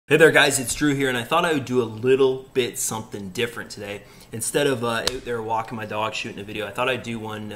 Hey there guys, it's Drew here, and I thought I would do a little bit something different today. Instead of out there walking my dog shooting a video, I thought I'd do one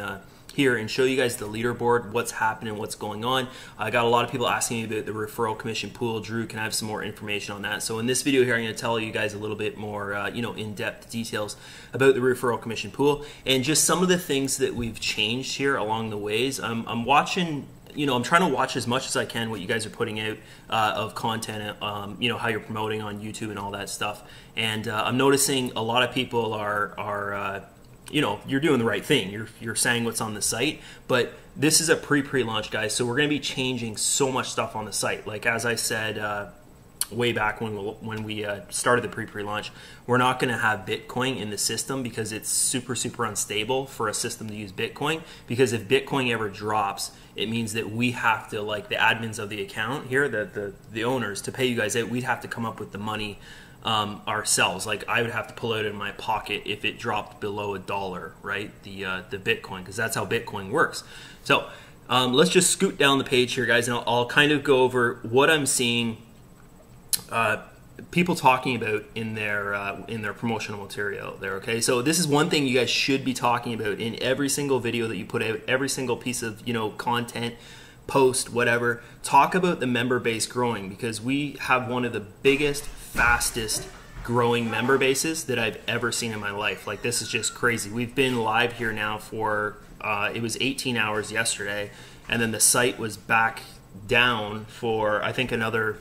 here and show you guys the leaderboard, what's happening, what's going on. I got a lot of people asking me about the referral commission pool. Drew, can I have some more information on that? So in this video here, I'm going to tell you guys a little bit more in-depth details about the referral commission pool and just some of the things that we've changed here along the ways. I'm watching, I'm trying to watch as much as I can what you guys are putting out of content, how you're promoting on YouTube and all that stuff. And I'm noticing a lot of people are you're doing the right thing. You're saying what's on the site, but this is a pre-launch, guys. So we're going to be changing so much stuff on the site. Like as I said way back when we started the pre-launch, we're not going to have Bitcoin in the system because it's super unstable for a system to use Bitcoin. Because if Bitcoin ever drops, it means that we have to, like the admins of the account here, the owners, to pay you guys out, we'd have to come up with the money ourselves. Like I would have to pull it out of my pocket if it dropped below $1, right? The Bitcoin, because that's how Bitcoin works. So let's just scoot down the page here, guys, and I'll kind of go over what I'm seeing people talking about in their promotional material there. Okay, so this is one thing you guys should be talking about in every single video that you put out, every single piece of content, post, whatever. Talk about the member base growing, because we have one of the biggest, fastest growing member bases that I've ever seen in my life. Like, this is just crazy. We've been live here now for it was 18 hours yesterday, and then the site was back down for I think another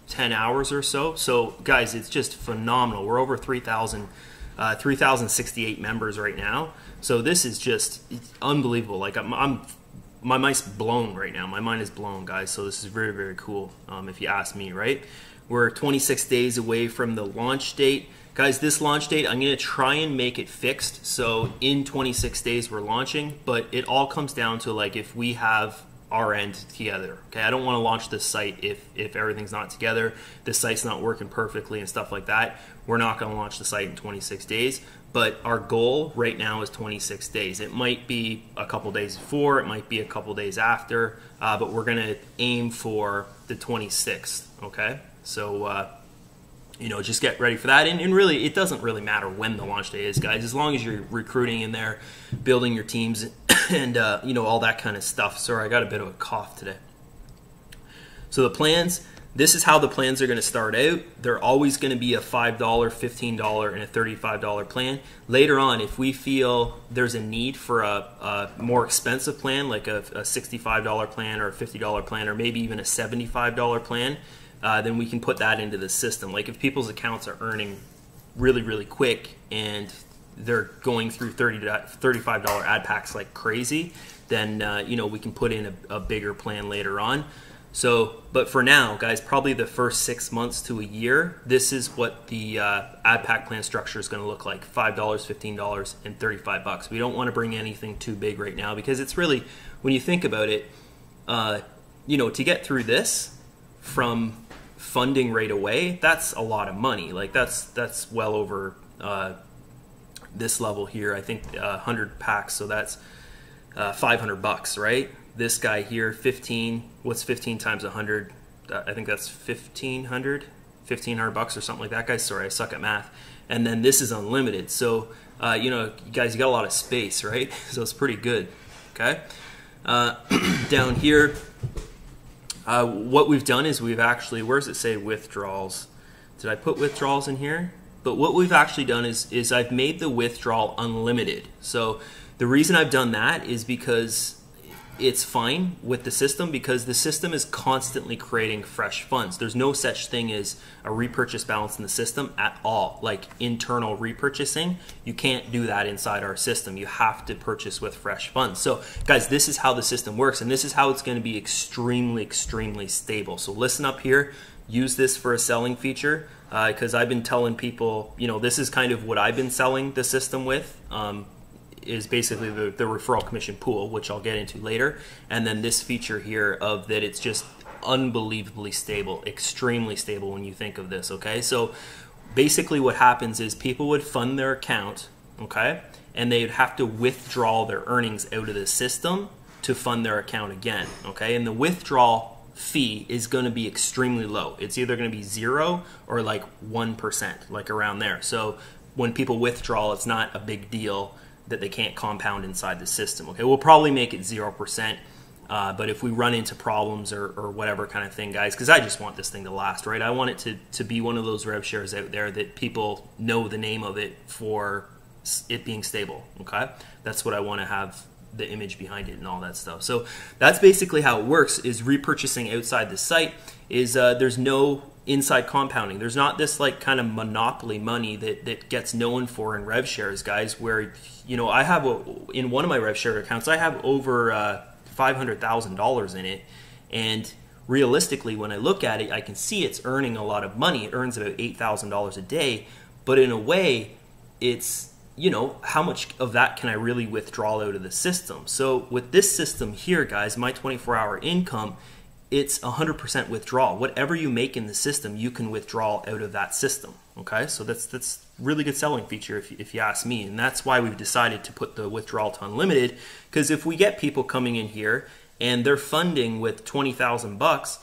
10 hours or so. So guys, it's just phenomenal. We're over 3,068 members right now. So this is just unbelievable. Like my mind's blown right now. My mind is blown, guys. So this is very cool, if you ask me, right? We're 26 days away from the launch date. Guys, this launch date, I'm going to try and make it fixed. So in 26 days we're launching, but it all comes down to, like, if we have our end together. Okay, I don't want to launch this site if everything's not together, the site's not working perfectly and stuff like that. We're not going to launch the site in 26 days, but our goal right now is 26 days. It might be a couple days before, it might be a couple days after, but we're going to aim for the 26th. Okay, so just get ready for that. And really, it doesn't really matter when the launch day is, guys, as long as you're recruiting in there, building your teams, and all that kind of stuff. Sorry, I got a bit of a cough today. So the plans, this is how the plans are going to start out. They're always going to be a $5, $15, and a $35 plan. Later on, if we feel there's a need for a more expensive plan, like a $65 plan or a $50 plan, or maybe even a $75 plan, then we can put that into the system. Like if people's accounts are earning really quick and they're going through $30 to $35 ad packs like crazy, then we can put in a bigger plan later on. So, but for now, guys, probably the first 6 months to a year, this is what the ad pack plan structure is going to look like: $5, $15, and $35. We don't want to bring anything too big right now, because it's really, when you think about it, to get through this from funding right away, that's a lot of money. Like that's well over this level here, I think 100 packs, so that's $500, right? This guy here, 15, what's 15 times 100? I think that's 1,500 bucks or something like that, guys. Sorry, I suck at math. And then this is unlimited, so guys, you got a lot of space, right? So it's pretty good. Okay, down here, what we've done is we've actually, where does it say withdrawals? Did I put withdrawals in here? But what we've actually done is I've made the withdrawal unlimited. So the reason I've done that is because it's fine with the system, because the system is constantly creating fresh funds. There's no such thing as a repurchase balance in the system at all. Like internal repurchasing, you can't do that inside our system. You have to purchase with fresh funds. So guys, this is how the system works, and this is how it's going to be extremely stable. So listen up here, use this for a selling feature, because I've been telling people, this is kind of what I've been selling the system with, is basically the referral commission pool, which I'll get into later, and then this feature here of that it's just unbelievably stable, extremely stable when you think of this. Okay, so basically what happens is people would fund their account, okay, and they'd have to withdraw their earnings out of the system to fund their account again. Okay, and the withdrawal fee is going to be extremely low. It's either going to be 0 or like 1%, like around there. So when people withdraw, it's not a big deal that they can't compound inside the system. Okay, we'll probably make it 0%. But if we run into problems or whatever kind of thing, guys, because I just want this thing to last, right? I want it to be one of those rev shares out there that people know the name of it for it being stable, okay? That's what I want to have the image behind it and all that stuff. So that's basically how it works, is repurchasing outside the site is there's no inside compounding. There's not this like kind of monopoly money that gets known for in rev shares, guys, where, you know, I have in one of my rev share accounts, I have over $500,000 in it, and realistically when I look at it, I can see it's earning a lot of money. It earns about $8,000 a day, but in a way it's, you know, how much of that can I really withdraw out of the system? So with this system here, guys, my 24-hour income, it's 100% withdrawal. Whatever you make in the system, you can withdraw out of that system. Okay, so that's really good selling feature if you ask me, and that's why we've decided to put the withdrawal to unlimited. Because if we get people coming in here and they're funding with 20,000 bucks,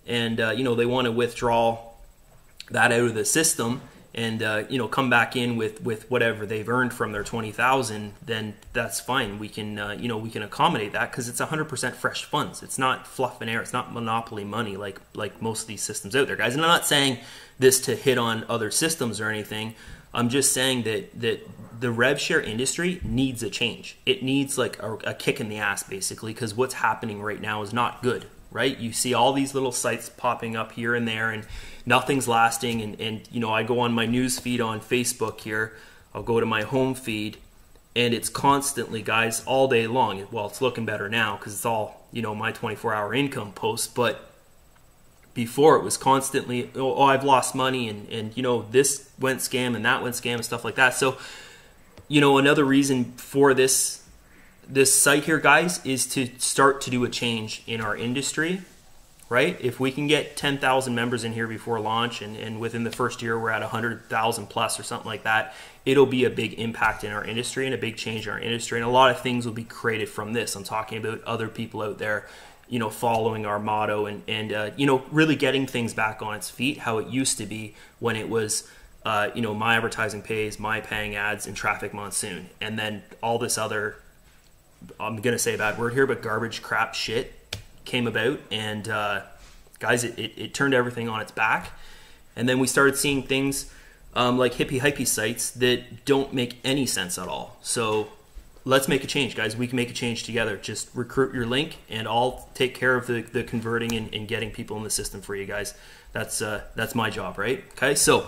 and you know, they want to withdraw that out of the system, and you know, come back in with whatever they've earned from their 20,000, then that's fine. We can you know, we can accommodate that because it's 100% fresh funds. It's not fluff and air. It's not monopoly money like most of these systems out there, guys. And I'm not saying this to hit on other systems or anything. I'm just saying that the rev share industry needs a change. It needs like a kick in the ass, basically, because what's happening right now is not good. Right? You see all these little sites popping up here and there, and nothing's lasting. And you know, I go on my news feed on Facebook here. I'll go to my home feed, and it's constantly, guys, all day long. Well, it's looking better now because it's all, you know, my 24-hour income posts. But before, it was constantly, oh, I've lost money, and you know, this went scam and that went scam and stuff like that. So, you know, another reason for this site here, guys, is to start to do a change in our industry, right? If we can get 10,000 members in here before launch, and within the first year we're at 100,000 plus or something like that, it'll be a big impact in our industry and a big change in our industry. And a lot of things will be created from this. I'm talking about other people out there, you know, following our motto and you know, really getting things back on its feet, how it used to be when it was, you know, my advertising pays, my paying ads, and Traffic Monsoon. And then all this other, I'm going to say a bad word here, but garbage crap shit came about, and guys, it turned everything on its back. And then we started seeing things like hippie hypey sites that don't make any sense at all. So let's make a change, guys. We can make a change together. Just recruit your link, and I'll take care of the converting and getting people in the system for you guys. That's my job, right? Okay, so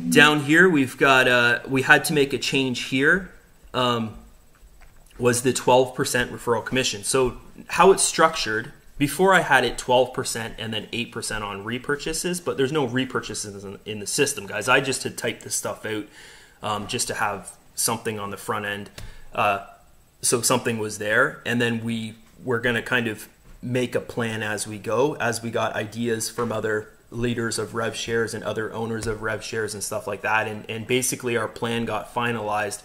down here we've got we had to make a change here. Was the 12% referral commission. So how it's structured, before I had it 12% and then 8% on repurchases, but there's no repurchases in the system, guys. I just had typed this stuff out just to have something on the front end. So something was there, and then we were going to kind of make a plan as we go, as we got ideas from other leaders of rev shares and other owners of rev shares and stuff like that. And basically our plan got finalized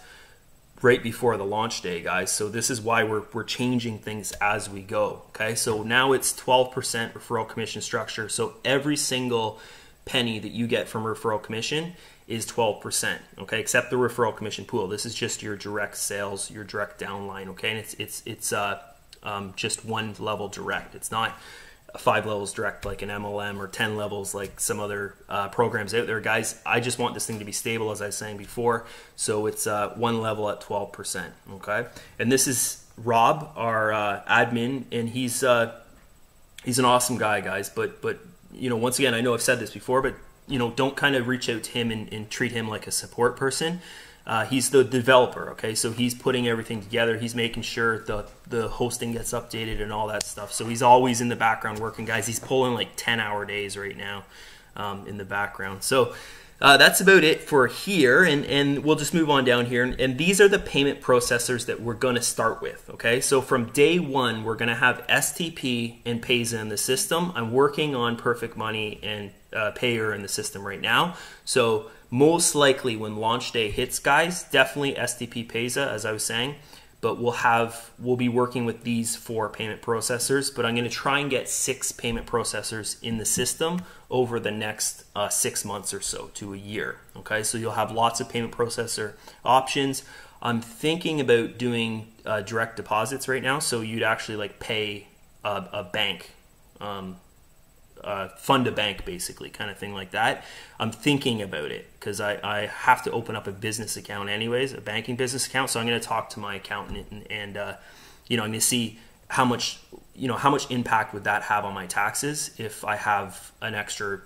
right before the launch day, guys. So this is why we're changing things as we go. Okay, so now it's 12% referral commission structure. So every single penny that you get from referral commission is 12%. Okay, except the referral commission pool. This is just your direct sales, your direct downline. Okay, and it's just one level direct. It's not 5 levels direct like an MLM, or 10 levels like some other programs out there, guys. I just want this thing to be stable, as I was saying before. So it's one level at 12%. Okay, and this is Rob, our admin, and he's an awesome guy, guys. But you know, once again, I know I've said this before, but you know, don't kind of reach out to him and treat him like a support person. He's the developer, okay? So he's putting everything together. He's making sure the hosting gets updated and all that stuff. So he's always in the background working, guys. He's pulling like 10-hour days right now in the background. So that's about it for here, and we'll just move on down here. And these are the payment processors that we're going to start with, okay? So from day one, we're going to have STP and Payza in the system. I'm working on Perfect Money and Payer in the system right now. So most likely when launch day hits, guys, definitely STP Payza, as I was saying. but we'll be working with these 4 payment processors, but I'm going to try and get 6 payment processors in the system over the next 6 months or so to a year. Okay, so you'll have lots of payment processor options. I'm thinking about doing direct deposits right now, so you'd actually like pay a bank, fund a bank basically, kind of thing like that. I'm thinking about it because I have to open up a business account anyways, a banking business account. So I'm going to talk to my accountant and I'm going to see how much impact would that have on my taxes if I have an extra,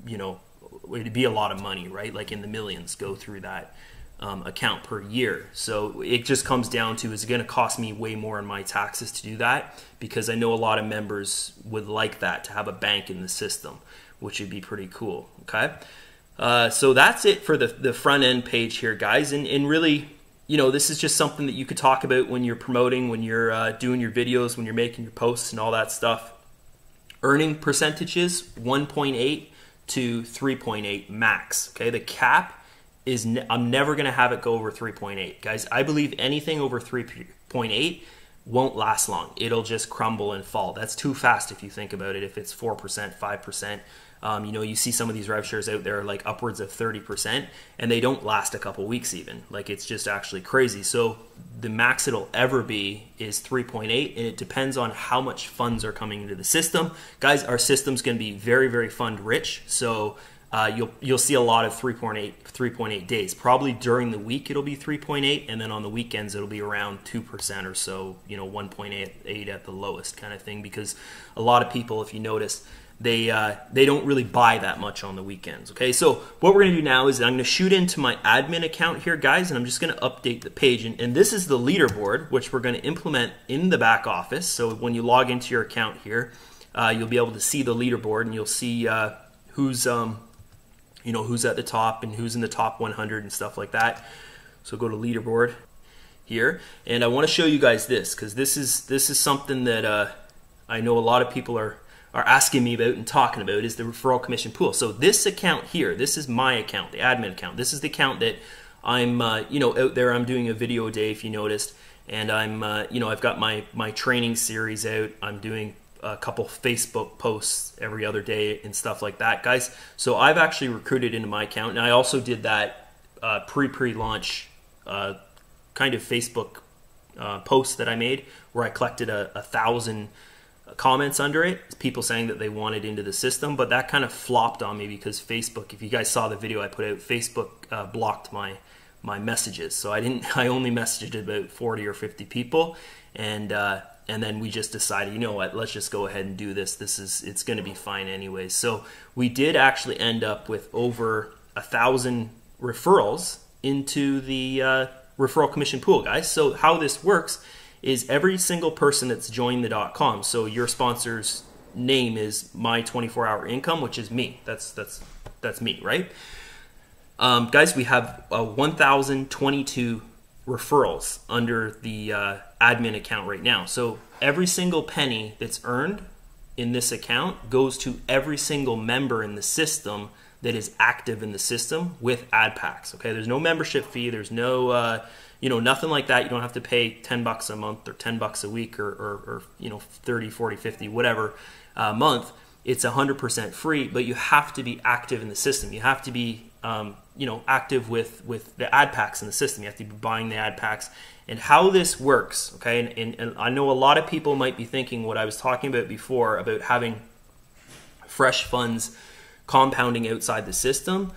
it'd be a lot of money, right? Like in the millions go through that account per year. So it just comes down to, is it going to cost me way more in my taxes to do that? Because I know a lot of members would like that, to have a bank in the system, which would be pretty cool. Okay, so that's it for the front end page here, guys. And really, this is just something that you could talk about when you're promoting, when you're doing your videos, when you're making your posts and all that stuff. Earning percentages 1.8 to 3.8 max. Okay, the cap is I'm never going to have it go over 3.8. Guys, I believe anything over 3.8 won't last long. It'll just crumble and fall. That's too fast if you think about it. If it's 4%, 5%, you see some of these rev shares out there like upwards of 30%, and they don't last a couple weeks even. Like, it's just actually crazy. So the max it'll ever be is 3.8, and it depends on how much funds are coming into the system. Guys, our system's going to be very, very fund rich. So you'll see a lot of 3.8 days. Probably during the week it'll be 3.8, and then on the weekends it'll be around 2% or so, 1.8 at the lowest kind of thing, because a lot of people, if you notice, they don't really buy that much on the weekends. Okay, so what we're going to do now is I'm going to shoot into my admin account here, guys, and I'm just going to update the page. And this is the leaderboard, which we're going to implement in the back office. So when you log into your account here, you'll be able to see the leaderboard, and you'll see who's at the top and who's in the top 100 and stuff like that. So go to leaderboard here, and I want to show you guys this, because this is something that I know a lot of people are asking me about and talking about, is the referral commission pool. So this account here, this is my account, the admin account. This is the account that I'm out there. I'm doing a video a day, if you noticed, and I'm I've got my training series out. I'm doing a couple Facebook posts every other day and stuff like that, guys. So I've actually recruited into my account, and I also did that pre-launch kind of Facebook post that I made, where I collected 1,000 comments under it, people saying that they wanted into the system. But that kind of flopped on me because Facebook, if you guys saw the video I put out, Facebook blocked my messages. So I only messaged about 40 or 50 people, and then we just decided, you know what, let's just go ahead and do this. It's going to be fine anyways. So we did actually end up with over 1,000 referrals into the referral commission pool, guys. So how this works is every single person that's joined the .com. So your sponsor's name is My 24-Hour Income, which is me. That's me, right? Guys, we have 1,022 referrals under the admin account right now. So every single penny that's earned in this account goes to every single member in the system that is active in the system with ad packs. Okay, there's no membership fee. There's no nothing like that. You don't have to pay $10 a month or $10 a week or 30, 40, 50, whatever month. It's 100% free, but you have to be active in the system. You have to be active with the ad packs in the system. You have to be buying the ad packs. And how this works, okay, and I know a lot of people might be thinking what I was talking about before, about having fresh funds compounding outside the system.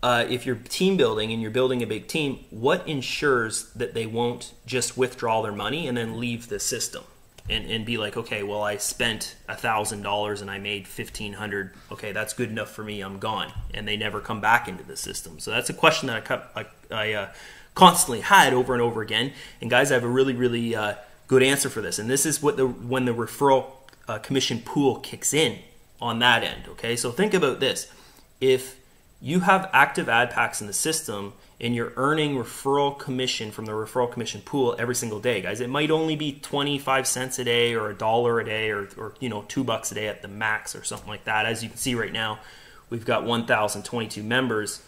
If you're team building and you're building a big team, what ensures that they won't just withdraw their money and then leave the system and be like, okay, well, I spent $1,000 and I made $1,500. Okay, that's good enough for me. I'm gone, and they never come back into the system. So that's a question that I constantly had over and over again. And guys, I have a really, really good answer for this. And this is what when the referral commission pool kicks in on that end. Okay, so think about this: if you have active ad packs in the system and you're earning referral commission from the referral commission pool every single day, guys, it might only be 25 cents a day or $1 a day or $2 a day at the max or something like that. As you can see right now, we've got 1,022 members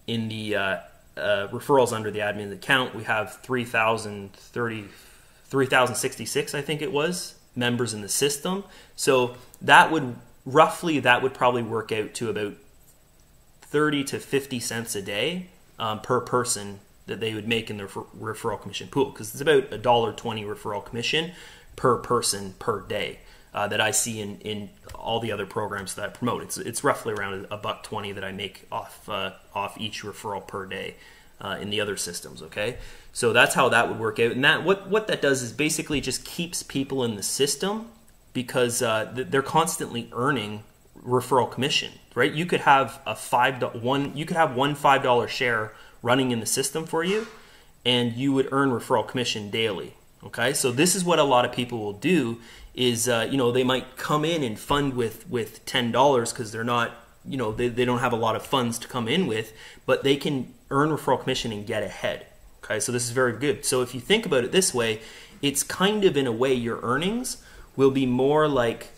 in the referrals under the admin account. We have 3,030 3,066, I think it was, members in the system. So that would probably work out to about 30 to 50 cents a day per person that they would make in their referral commission pool, because it's about $1.20 referral commission per person per day that I see in all the other programs that I promote. It's roughly around $1.20 that I make off each referral per day in the other systems. Okay, so that's how that would work out, and that what that does is basically just keeps people in the system, because they're constantly earning referral commission, right? You could have one $5 share running in the system for you, and you would earn referral commission daily. Okay, so this is what a lot of people will do is they might come in and fund with $10 because they're not, they don't have a lot of funds to come in with, but they can earn referral commission and get ahead. Okay, so this is very good. So if you think about it this way, it's kind of, in a way, your earnings will be more like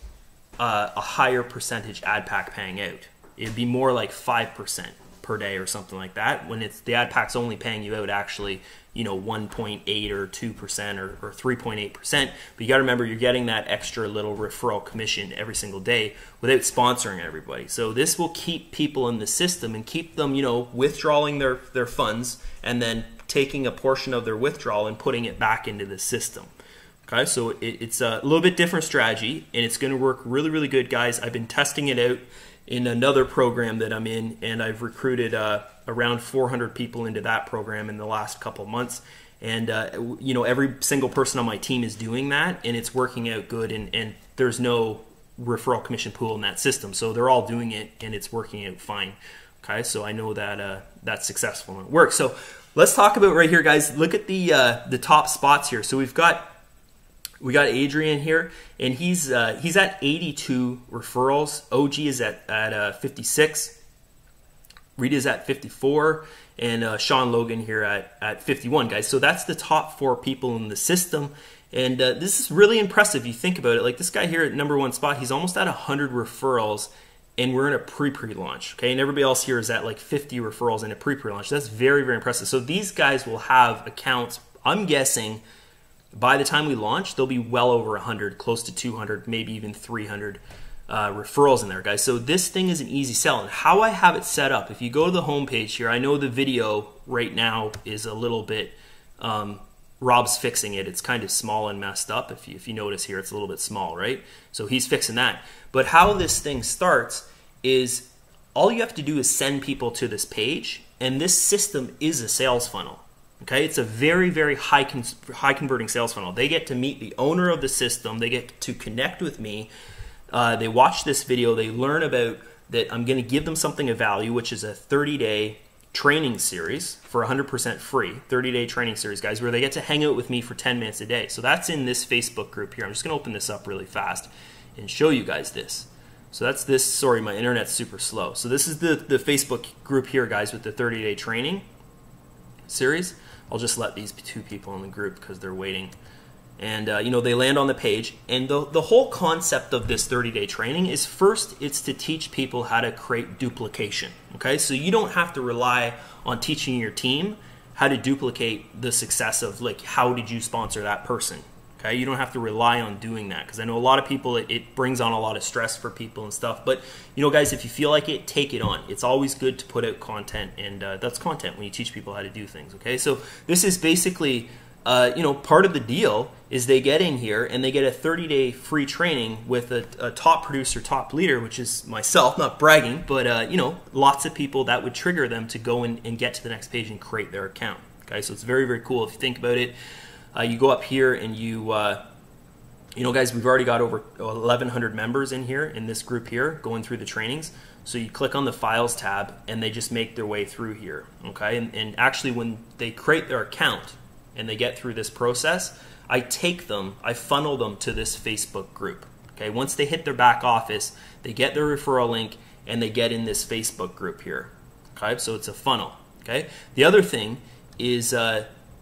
a higher percentage ad pack paying out. It'd be more like 5% per day or something like that, when it's the ad pack's only paying you out actually 1.8 or 2% or 3.8%. But you got to remember, you're getting that extra little referral commission every single day without sponsoring everybody. So this will keep people in the system and keep them withdrawing their funds and then taking a portion of their withdrawal and putting it back into the system. Okay, so it's a little bit different strategy, and it's going to work really, really good, guys. I've been testing it out in another program that I'm in, and I've recruited around 400 people into that program in the last couple of months. And every single person on my team is doing that, and it's working out good. And there's no referral commission pool in that system, so they're all doing it, and it's working out fine. Okay, so I know that that's successful and it works. So let's talk about right here, guys. Look at the top spots here. So we got Adrian here, and he's at 82 referrals. OG is at 56. Rita's at 54, and Sean Logan here at 51, guys. So that's the top 4 people in the system, and this is really impressive. You think about it, like this guy here at #1 spot, he's almost at 100 referrals, and we're in a pre-launch, okay? And everybody else here is at like 50 referrals in a pre-launch. That's very, very impressive. So these guys will have accounts, I'm guessing, by the time we launch, they'll be well over 100, close to 200, maybe even 300 referrals in there, guys. So this thing is an easy sell. And how I have it set up, if you go to the homepage here, I know the video right now is a little bit, Rob's fixing it. It's kind of small and messed up. If you notice here, it's a little bit small, right? So he's fixing that. But how this thing starts is all you have to do is send people to this page, and this system is a sales funnel. Okay, it's a very, very high converting sales funnel. They get to meet the owner of the system. They get to connect with me. They watch this video. They learn about that I'm going to give them something of value, which is a 30-day training series for 100% free. 30-day training series, guys, where they get to hang out with me for 10 minutes a day. So that's in this Facebook group here. I'm just going to open this up really fast and show you guys this. So that's this. Sorry, my internet's super slow. So this is the Facebook group here, guys, with the 30-day training series. I'll just let these 2 people in the group because they're waiting. And, they land on the page. And the whole concept of this 30-day training is, first, it's to teach people how to create duplication. Okay, so you don't have to rely on teaching your team how to duplicate the success of, like, how did you sponsor that person. Okay, you don't have to rely on doing that, because I know a lot of people, it brings on a lot of stress for people and stuff. But, guys, if you feel like it, take it on. It's always good to put out content, and that's content when you teach people how to do things. Okay, so this is basically, part of the deal is they get in here and they get a 30-day free training with a top producer, top leader, which is myself, not bragging, but, lots of people that would trigger them to go and get to the next page and create their account. Okay, so it's very, very cool if you think about it. You go up here and guys, we've already got over 1,100 members in here in this group here going through the trainings. So you click on the Files tab and they just make their way through here. Okay, and actually when they create their account and they get through this process, I funnel them to this Facebook group. Okay, once they hit their back office, they get their referral link and they get in this Facebook group here. Okay, so it's a funnel. Okay, the other thing is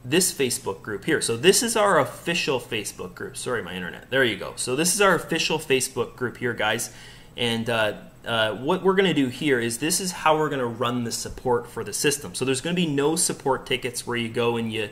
this Facebook group here. So this is our official Facebook group. Sorry, my internet. There you go. So this is our official Facebook group here, guys. And what we're going to do here is this is how we're going to run the support for the system. So there's going to be no support tickets where you go and you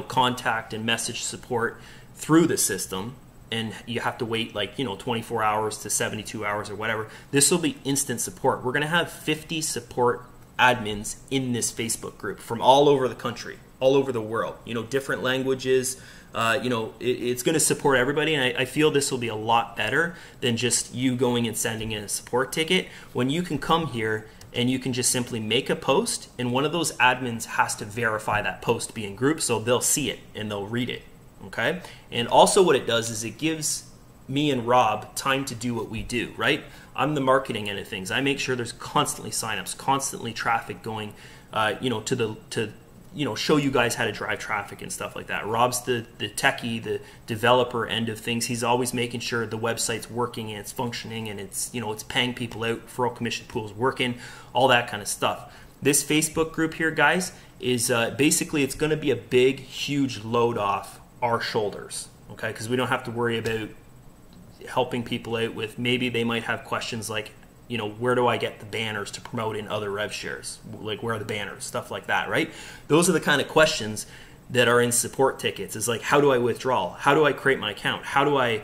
contact and message support through the system, and you have to wait like, 24 hours to 72 hours or whatever. This will be instant support. We're going to have 50 support admins in this Facebook group from all over the country, all over the world, different languages. It's going to support everybody, and I feel this will be a lot better than just you going and sending in a support ticket. When you can come here and you can just simply make a post, and one of those admins has to verify that post being grouped, so they'll see it and they'll read it. Okay, and also what it does is it gives me and Rob time to do what we do, right? I'm the marketing end of things. I make sure there's constantly signups, constantly traffic going, to show you guys how to drive traffic and stuff like that. Rob's the techie, the developer end of things. He's always making sure the website's working and it's functioning and it's paying people out, referral commission pool's working, all that kind of stuff. This Facebook group here, guys, is basically it's going to be a big, huge load off our shoulders, okay? Because we don't have to worry about helping people out with, maybe they might have questions like, where do I get the banners to promote in other rev shares? Like, where are the banners? Stuff like that, right? Those are the kind of questions that are in support tickets. Is like, how do I withdraw? How do I create my account? How do I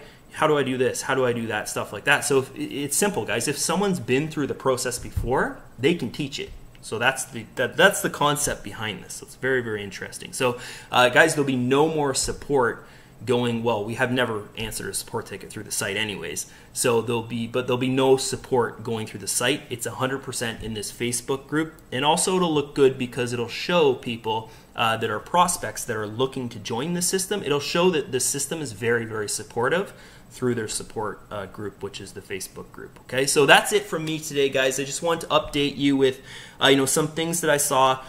do this? How do I do that? Stuff like that. So it's simple, guys. If someone's been through the process before, they can teach it. So that's the concept behind this. So it's very, very interesting. So guys, there'll be no more support going, well, we have never answered a support ticket through the site anyways. So there'll be no support going through the site. It's 100% in this Facebook group. And also it'll look good because it'll show people that are prospects that are looking to join the system. It'll show that the system is very, very supportive through their support group, which is the Facebook group. Okay, so that's it from me today, guys. I just want to update you with some things that I saw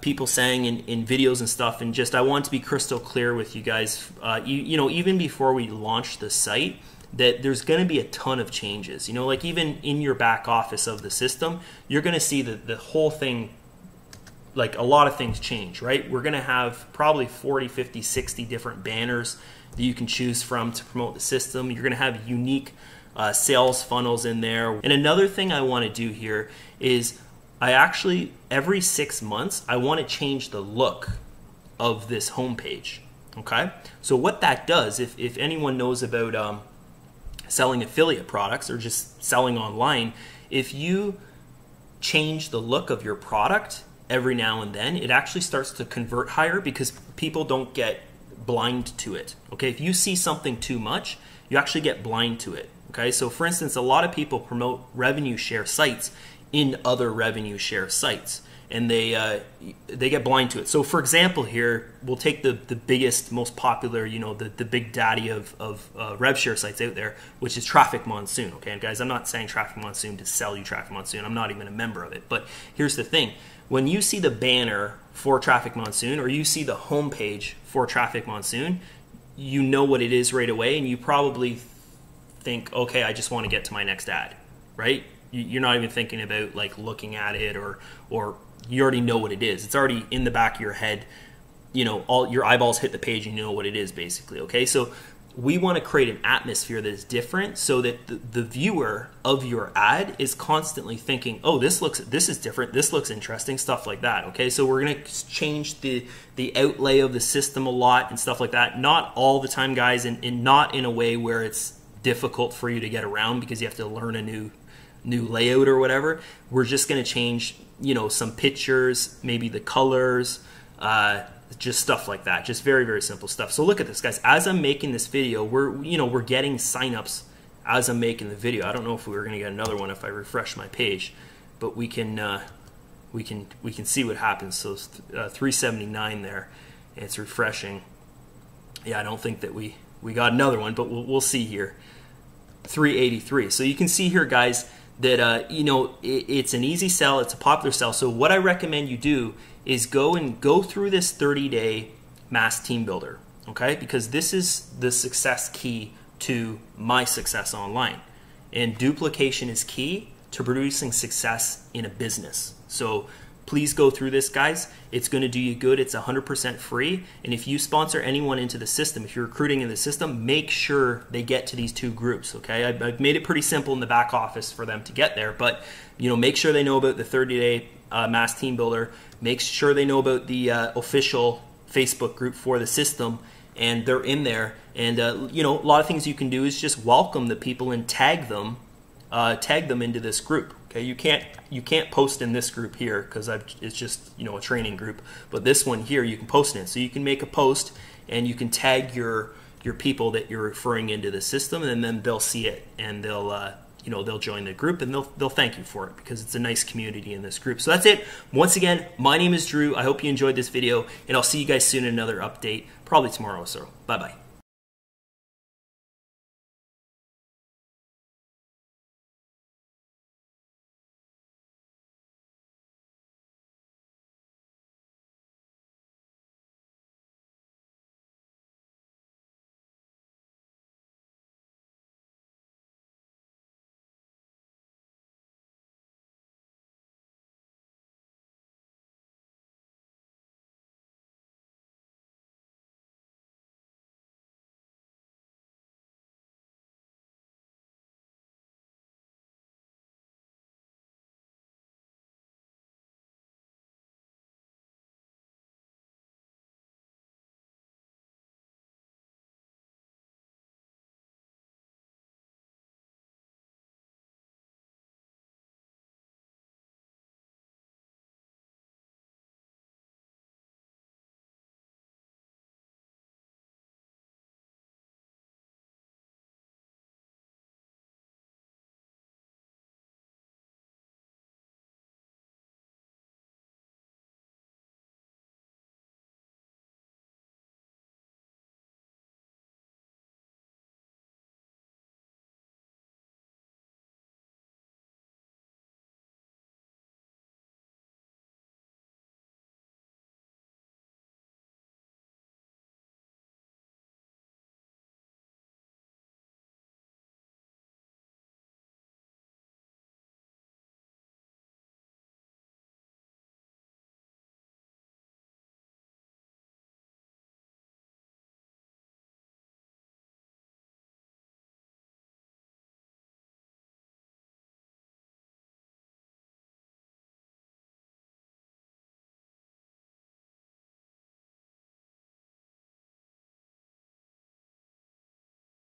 people saying in videos and stuff, and just I want to be crystal clear with you guys. Even before we launch the site, that there's going to be a ton of changes. Like even in your back office of the system, you're going to see that the whole thing, like a lot of things change, right? We're going to have probably 40, 50, 60 different banners that you can choose from to promote the system. You're going to have unique sales funnels in there. And another thing I want to do here is I actually, every 6 months, I want to change the look of this homepage. Okay? So what that does, if anyone knows about selling affiliate products or just selling online, if you change the look of your product every now and then, it actually starts to convert higher because people don't get blind to it. Okay, if you see something too much, you actually get blind to it. Okay, so for instance, a lot of people promote revenue share sites in other revenue share sites, and they get blind to it. So for example, here we'll take the biggest, most popular, the big daddy of rev share sites out there, which is Traffic Monsoon. Okay, and guys, I'm not saying Traffic Monsoon to sell you Traffic Monsoon. I'm not even a member of it. But here's the thing: when you see the banner for Traffic Monsoon, or you see the homepage for Traffic Monsoon, you know what it is right away, and you probably think, okay, I just want to get to my next ad, right? You're not even thinking about like looking at it, or you already know what it is. It's already in the back of your head. All your eyeballs hit the page and you know what it is, basically. Okay, so we want to create an atmosphere that is different, so that the viewer of your ad is constantly thinking, oh, this is different, this looks interesting, stuff like that. Okay, so we're going to change the outlay of the system a lot and stuff like that. Not all the time, guys, and not in a way where it's difficult for you to get around because you have to learn a new layout or whatever. We're just going to change some pictures, maybe the colors, just stuff like that. Just very, very simple stuff. So look at this, guys. As I'm making this video, we're getting signups as I'm making the video. I don't know if we were going to get another one if I refresh my page, but we can see what happens. So 379 there, and it's refreshing. Yeah, I don't think that we got another one, but we'll see here. 383. So you can see here, guys, that it's an easy sell, it's a popular sell. So what I recommend you do is go through this 30-day mass team builder, okay? Because this is the success key to my success online, and duplication is key to producing success in a business. So please go through this, guys. It's going to do you good. It's 100% free. And if you sponsor anyone into the system, if you're recruiting in the system, make sure they get to these two groups, okay? I've made it pretty simple in the back office for them to get there, but make sure they know about the 30-day mass team builder. Make sure they know about the official Facebook group for the system. and they're in there. And you know, a lot of things you can do is just welcome the people and tag them into this group. Okay, you can't post in this group here because it's just, you know, a training group. But this one here, you can post in it. So you can make a post and you can tag your people that you're referring into the system, and then they'll see it and they'll you know, they'll join the group and they'll thank you for it because it's a nice community in this group. So that's it. Once again, my name is Drew. I hope you enjoyed this video, and I'll see you guys soon in another update, probably tomorrow or so. Bye bye.